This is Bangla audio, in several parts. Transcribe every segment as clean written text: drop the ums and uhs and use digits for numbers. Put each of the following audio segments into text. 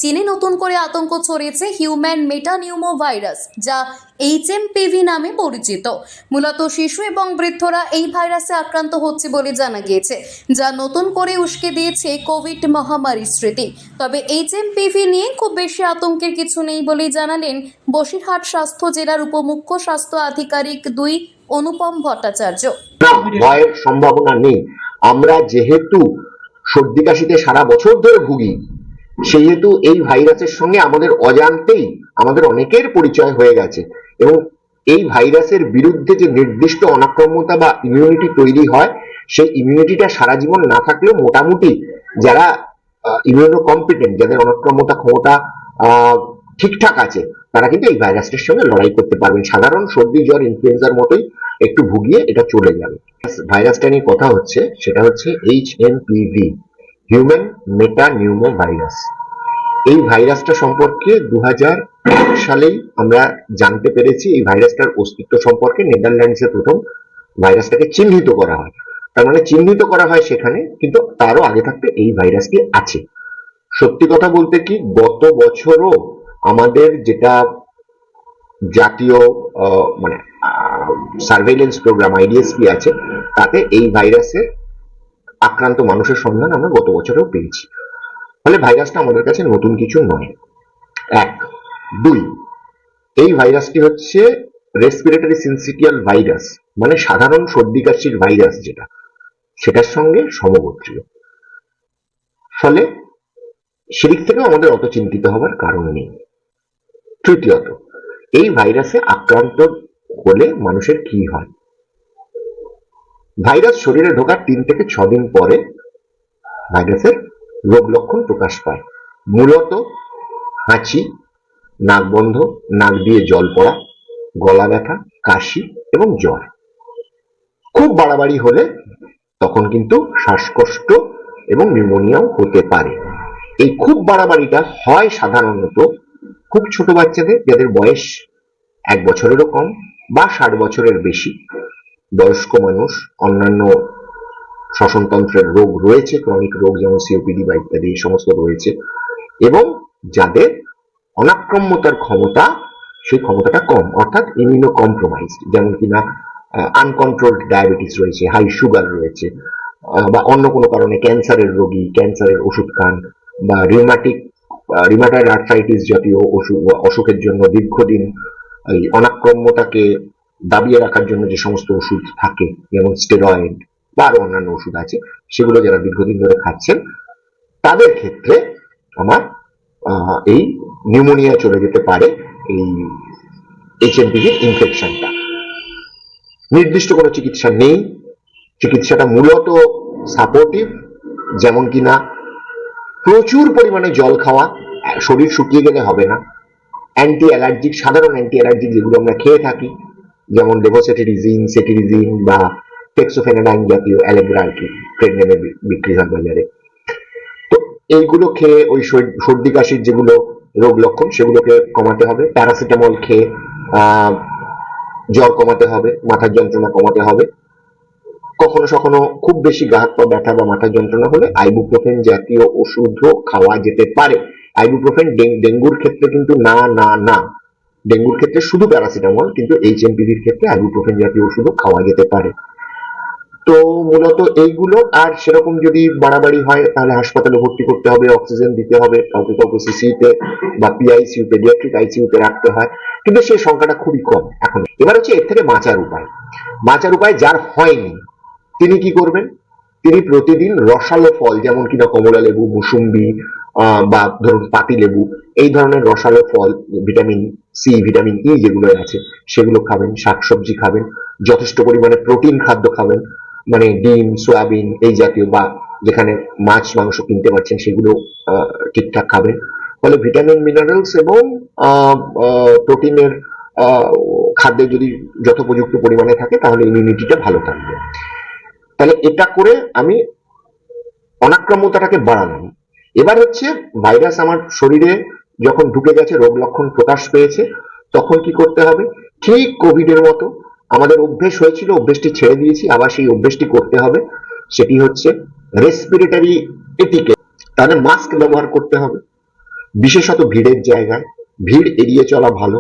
চীনে নতুন করে আতঙ্ক ছড়িয়েছে হিউম্যান মেটানিউমো ভাইরাস, যা HMPV নামে পরিচিত। মূলত শিশু এবং বৃদ্ধরা এই ভাইরাসে আক্রান্ত হচ্ছে বলে জানা গিয়েছে, যা নতুন করে উস্কে দিয়েছে কোভিড মহামারীর স্মৃতি। তবে HMPV নিয়ে খুব বেশি আতঙ্কের কিছু নেই বলেই জানালেন বসিরহাট স্বাস্থ্য জেলার উপমুখ্য স্বাস্থ্য আধিকারিক 2 অনুপম ভট্টাচার্য। ভয়ের সম্ভাবনা নেই। আমরা যেহেতু সর্দি কাশিতে সারা বছর ধরে ভুগি, সেহেতু এই ভাইরাসের সঙ্গে আমাদের অজান্তেই আমাদের অনেকের পরিচয় হয়ে গেছে, এবং এই ভাইরাসের বিরুদ্ধে যে নির্দিষ্ট অনাক্রম্যতা বা ইমিউনিটি তৈরি হয়, সেই ইমিউনিটিটা সারা জীবন না থাকলেও মোটামুটি যারা ইমিউনো কম্পিটেন্ট, যাদের অনাক্রম্যতা ক্ষমতা ঠিকঠাক আছে, তারা কিন্তু এই ভাইরাসটার সঙ্গে লড়াই করতে পারবেন। সাধারণ সর্দি জ্বর ইনফ্লুয়েঞ্জার মতোই একটু ভুগিয়ে এটা চলে যাবে। ভাইরাসটা নিয়ে কথা হচ্ছে, সেটা হচ্ছে HMPV, হিউম্যান মেটানিউমো ভাইরাস। এই ভাইরাসটা সম্পর্কে 2001 সালেই আমরা জানতে পেরেছি। এই ভাইরাসটার অস্তিত্ব সম্পর্কে নেদারল্যান্ডসে প্রথম ভাইরাসটাকে চিহ্নিত করা হয়। তার মানে চিহ্নিত করা হয় সেখানে, কিন্তু তারও আগে থাকতে এই ভাইরাসটি আছে। সত্যি কথা বলতে কি, গত বছরও আমাদের যেটা জাতীয় মানে সার্ভেইলেন্স প্রোগ্রাম IDSP আছে, তাতে এই ভাইরাসের আক্রান্ত মানুষের সন্ধান আমরা গত বছরেও পেয়েছি। ফলে ভাইরাসটা আমাদের কাছে নতুন কিছু নয়। 1, 2, এই ভাইরাসটি হচ্ছে রেসপিরেটরি সিনসিটিয়াল ভাইরাস, মানে সাধারণ সর্দি কাশির ভাইরাস, যেটা সেটার সঙ্গে সমগোত্রীয়। ফলে সেদিক থেকেও আমাদের অত চিন্তিত হবার কারণ নেই। তৃতীয়ত, এই ভাইরাসে আক্রান্ত হলে মানুষের কি হয়? ভাইরাস শরীরে ঢোকার 3 থেকে 6 দিন পরে ভাইরাসের রোগ লক্ষণ প্রকাশ পায়। মূলত হাঁচি, নাক বন্ধ, নাক দিয়ে জল পড়া, গলা ব্যথা, কাশি এবং জ্বর। খুব বাড়াবাড়ি হলে তখন কিন্তু শ্বাসকষ্ট এবং নিউমোনিয়াও হতে পারে। এই খুব বাড়াবাড়িটা হয় সাধারণত খুব ছোট বাচ্চাদের, যাদের বয়স 1 বছরেরও কম বা 60 বছরের বেশি, বয়স্ক মানুষ, অন্যান্য শ্বসনতন্ত্রের রোগ রয়েছে, ক্রনিক রোগ যেমন COPD বা ইত্যাদি, এই সমস্ত রয়েছে, এবং যাদের অনাক্রম্যতার ক্ষমতা, সেই ক্ষমতাটা কম, অর্থাৎ ইমিউনো কম্প্রোমাইজড, যেমন কিনা আনকন্ট্রোলড ডায়াবেটিস রয়েছে, হাই সুগার রয়েছে, বা অন্য কোনো কারণে ক্যান্সারের রোগী, ক্যান্সারের ওষুধ খান, বা রিউমাটয়েড আর্থ্রাইটিস জাতীয় অসুখের জন্য দীর্ঘদিন এই অনাক্রম্যতাকে দাবিয়ে রাখার জন্য যে সমস্ত ওষুধ থাকে, যেমন স্টেরয়েড বা আরো অন্যান্য ওষুধ আছে, সেগুলো যারা দীর্ঘদিন ধরে খাচ্ছেন, তাদের ক্ষেত্রে আমার এই নিউমোনিয়া চলে যেতে পারে এই HMPV ইনফেকশনটা। নির্দিষ্ট কোনো চিকিৎসা নেই। চিকিৎসাটা মূলত সাপোর্টিভ, যেমন কিনা প্রচুর পরিমাণে জল খাওয়া, শরীর শুকিয়ে গেলে হবে না। অ্যান্টি অ্যালার্জিক, সাধারণ অ্যান্টি অ্যালার্জিক যেগুলো আমরা খেয়ে থাকি, যেমন লেভোসেটিরিজিন, সেটিরিজিন বা টেক্সোফেনাডাইন জাতীয় অ্যালেগ্রা আর কি ট্রেড নেমে বিক্রি হয় বাজারে, তো এইগুলো খেয়ে ওই সর্দি কাশির যেগুলো রোগ লক্ষণ, সেগুলোকে কমাতে হবে। প্যারাসিটামল খেয়ে জ্বর কমাতে হবে, মাথার যন্ত্রণা কমাতে হবে। কখনো কখনো খুব বেশি গা হাত পা ব্যথা বা মাথার যন্ত্রণা হলে আইবুপ্রোফেন জাতীয় ওষুধও খাওয়া যেতে পারে। আইবুপ্রোফেন ডেঙ্গুর ক্ষেত্রে কিন্তু না, ডেঙ্গুর ক্ষেত্রে শুধু প্যারাসিটামল, কিন্তু HMPVর ক্ষেত্রে আইবুপ্রোফেন জাতীয় ওষুধও খাওয়া যেতে পারে। তো মূলত এইগুলো, আর সেরকম যদি বাড়াবাড়ি হয় তাহলে হাসপাতালে ভর্তি করতে হবে, অক্সিজেন দিতে হবে, কাউকে CCUতে বা PICU, পেডিয়াট্রিক ICUতে রাখতে হয়, কিন্তু সেই সংখ্যাটা খুবই কম এখন। এবার হচ্ছে এর থেকে বাঁচার উপায়। যার হয়নি তিনি কি করবেন? তিনি প্রতিদিন রসালো ফল, যেমন কিনা কমলা লেবু, মুসুম্বি বা ধরুন পাতি লেবু, এই ধরনের রসালো ফল, ভিটামিন C, ভিটামিন E যেগুলো আছে, সেগুলো খাবেন। শাকসবজি খাবেন, যথেষ্ট পরিমাণে প্রোটিন খাদ্য খাবেন, মানে ডিম, সয়াবিন এই জাতীয়, বা যেখানে মাছ মাংস কিনতে পারছেন সেগুলো ঠিকঠাক খাবেন। ফলে ভিটামিন, মিনারেলস এবং প্রোটিনের খাদ্যে যদি যথোপযুক্ত পরিমাণে থাকে, তাহলে ইমিউনিটিটা ভালো থাকবে। তাহলে এটা করে আমি অনাক্রম্যতাটাকে বাড়ালাম। এবার হচ্ছে ভাইরাস আমার শরীরে যখন ঢুকে গেছে, রোগ লক্ষণ প্রকাশ পেয়েছে, তখন কি করতে হবে? ঠিক কোভিডের মতো আমাদের অভ্যেস হয়েছিল, অভ্যেসটি ছেড়ে দিয়েছি, আবার সেই অভ্যেসটি করতে হবে। সেটি হচ্ছে রেসপিরেটরি এটিকেট। তাহলে মাস্ক ব্যবহার করতে হবে। বিশেষত ভিড়ের জায়গায় ভিড় এড়িয়ে চলা ভালো।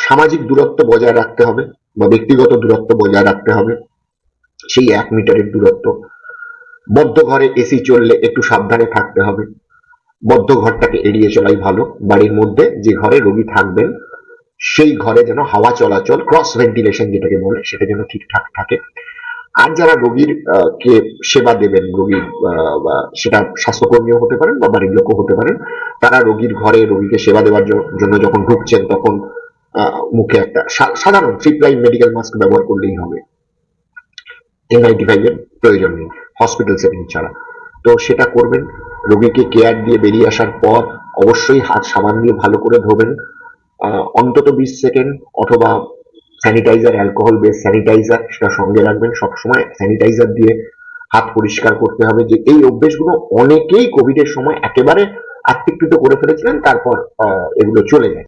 সামাজিক দূরত্ব বজায় রাখতে হবে বা ব্যক্তিগত দূরত্ব বজায় রাখতে হবে, সেই 1 মিটারের দূরত্ব। বদ্ধ ঘরে এসি চললে একটু সাবধানে থাকতে হবে, বদ্ধ ঘরটাকে এড়িয়ে চলাই ভালো। বাড়ির মধ্যে যে ঘরে রোগী থাকবেন সেই ঘরে যেন হাওয়া চলাচল, ক্রস ভেন্টিলেশন যেটাকে বলে, সেটা যেন ঠিকঠাক থাকে। আর যারা রোগীর কে সেবা দেবেন, রোগীর সেটা স্বাস্থ্যকর্মীও হতে পারেন বা বাড়ির লোকও হতে পারেন, তারা রোগীর ঘরে রোগীকে সেবা দেওয়ার জন্য যখন ঢুকছেন তখন মুখে একটা সাধারণ ট্রিপলাই মেডিকেল মাস্ক ব্যবহার করলেই হবে, N95 এর প্রয়োজন নেই হসপিটাল সেটিং ছাড়া। তো সেটা করবেন। রোগীকে কেয়ার দিয়ে বেরিয়ে আসার পর অবশ্যই হাত সাবান দিয়ে ভালো করে ধোবেন, অন্তত 20 সেকেন্ড, অথবা স্যানিটাইজার, অ্যালকোহল বেস স্যানিটাইজার সেটা সঙ্গে রাখবেন সবসময়। স্যানিটাইজার দিয়ে হাত পরিষ্কার করতে হবে। যে এই অভ্যেসগুলো অনেকেই কোভিড এর সময় একেবারে আত্মীকৃত করে ফেলেছিলেন, তারপর এগুলো চলে যায়।